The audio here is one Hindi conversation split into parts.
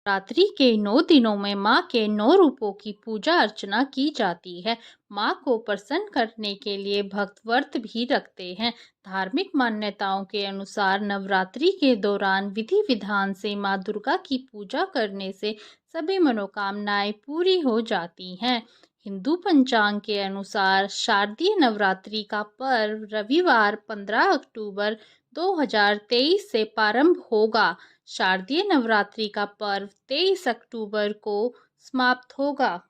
रात्रि के 9 दिनों में माँ के 9 रूपों की पूजा अर्चना की जाती है। माँ को प्रसन्न करने के लिए भक्त व्रत भी रखते हैं। धार्मिक मान्यताओं के अनुसार नवरात्रि के दौरान विधि विधान से माँ दुर्गा की पूजा करने से सभी मनोकामनाएं पूरी हो जाती हैं। हिंदू पंचांग के अनुसार शारदीय नवरात्रि का पर्व रविवार 15 अक्टूबर 2023 से प्रारंभ होगा। शारदीय नवरात्रि का पर्व 23 अक्टूबर को समाप्त होगा।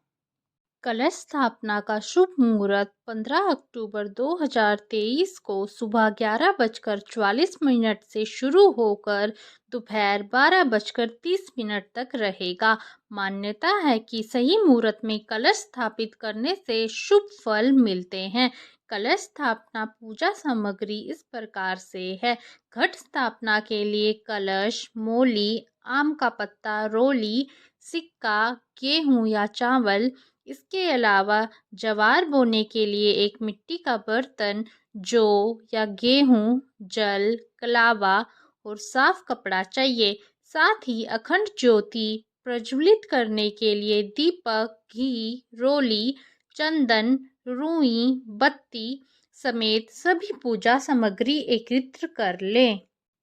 कलश स्थापना का शुभ मुहूर्त 15 अक्टूबर 2023 को सुबह 11:44 से शुरू होकर दोपहर 12:30 तक रहेगा। मान्यता है कि सही मुहूर्त में कलश स्थापित करने से शुभ फल मिलते हैं। कलश स्थापना पूजा सामग्री इस प्रकार से है। घट स्थापना के लिए कलश, मोली, आम का पत्ता, रोली, सिक्का, गेहूं या चावल। इसके अलावा ज्वार बोने के लिए एक मिट्टी का बर्तन, जौ या गेहूं, जल, कलावा और साफ कपड़ा चाहिए। साथ ही अखंड ज्योति प्रज्वलित करने के लिए दीपक, घी, रोली, चंदन, रुई, बत्ती समेत सभी पूजा सामग्री एकत्र कर लें।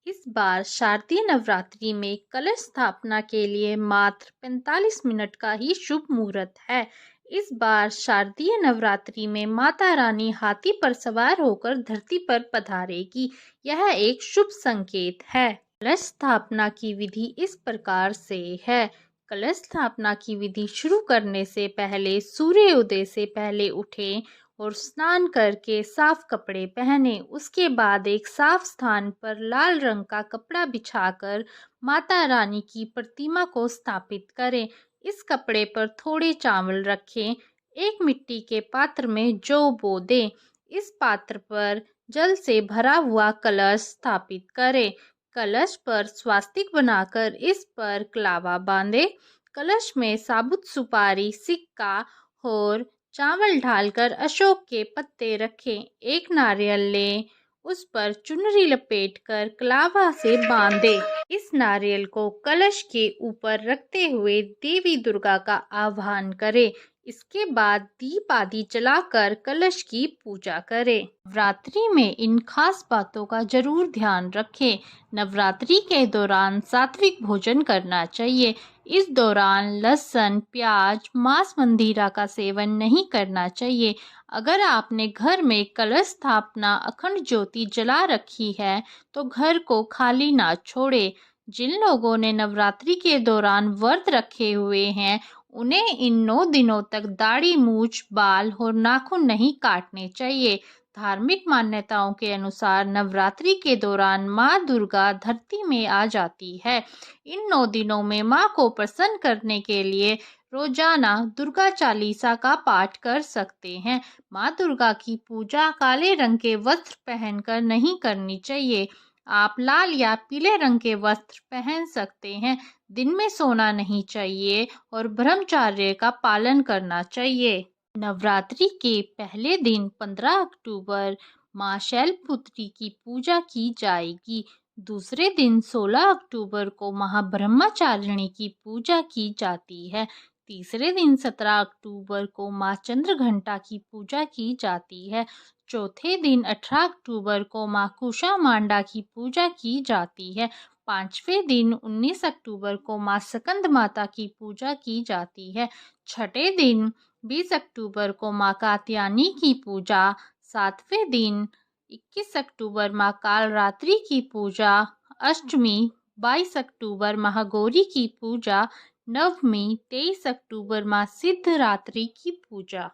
इस बार शारदीय नवरात्रि में कलश स्थापना के लिए मात्र 45 मिनट का ही शुभ मुहूर्त है। इस बार शारदीय नवरात्रि में माता रानी हाथी पर सवार होकर धरती पर पधारेगी। यह एक शुभ संकेत है। कलश स्थापना की विधि इस प्रकार से है। कलश स्थापना की विधि शुरू करने से पहले सूर्य उदय से पहले उठें और स्नान करके साफ कपड़े पहने। उसके बाद एक साफ स्थान पर लाल रंग का कपड़ा बिछाकर माता रानी की प्रतिमा को स्थापित करें। इस कपड़े पर थोड़े चावल रखें। एक मिट्टी के पात्र में जौ बो दें। इस पात्र पर जल से भरा हुआ कलश स्थापित करें। कलश पर स्वास्तिक बनाकर इस पर कलावा बांधें। कलश में साबुत सुपारी, सिक्का और चावल डालकर अशोक के पत्ते रखें। एक नारियल लें, उस पर चुनरी लपेटकर कलावा से बांधें। इस नारियल को कलश के ऊपर रखते हुए देवी दुर्गा का आह्वान करें। इसके बाद दीप आदि जलाकर कलश की पूजा करें। नवरात्रि में इन खास बातों का जरूर ध्यान रखें। नवरात्रि के दौरान सात्विक भोजन करना चाहिए। इस दौरान लहसुन, प्याज, मांस मंदिरा का सेवन नहीं करना चाहिए। अगर आपने घर में कलश स्थापना अखंड ज्योति जला रखी है तो घर को खाली ना छोड़े। जिन लोगों ने नवरात्रि के दौरान व्रत रखे हुए हैं उन्हें इन 9 दिनों तक दाढ़ी, मूछ, बाल और नाखून नहीं काटने चाहिए। धार्मिक मान्यताओं के अनुसार नवरात्रि के दौरान माँ दुर्गा धरती में आ जाती है। इन 9 दिनों में माँ को प्रसन्न करने के लिए रोजाना दुर्गा चालीसा का पाठ कर सकते हैं। माँ दुर्गा की पूजा काले रंग के वस्त्र पहनकर नहीं करनी चाहिए। आप लाल या पीले रंग के वस्त्र पहन सकते हैं। दिन में सोना नहीं चाहिए और ब्रह्मचर्य का पालन करना चाहिए। नवरात्रि के पहले दिन 15 अक्टूबर माँ शैलपुत्री की पूजा की जाएगी। दूसरे दिन 16 अक्टूबर को महाब्रह्मचारिणी की पूजा की जाती है। तीसरे दिन 17 अक्टूबर को माँ चंद्रघंटा की पूजा की जाती है। चौथे दिन 18 अक्टूबर को माँ कुशा मांडा की पूजा की जाती है। पांचवें दिन 19 अक्टूबर को माँ स्कंद माता की पूजा की जाती है। छठे दिन 20 अक्टूबर को माँ कात्यायनी की पूजा। सातवें दिन 21 अक्टूबर माँ कालरात्रि की पूजा। अष्टमी 22 अक्टूबर महागौरी की पूजा। नवमी 23 अक्टूबर माँ सिद्धरात्रि की पूजा।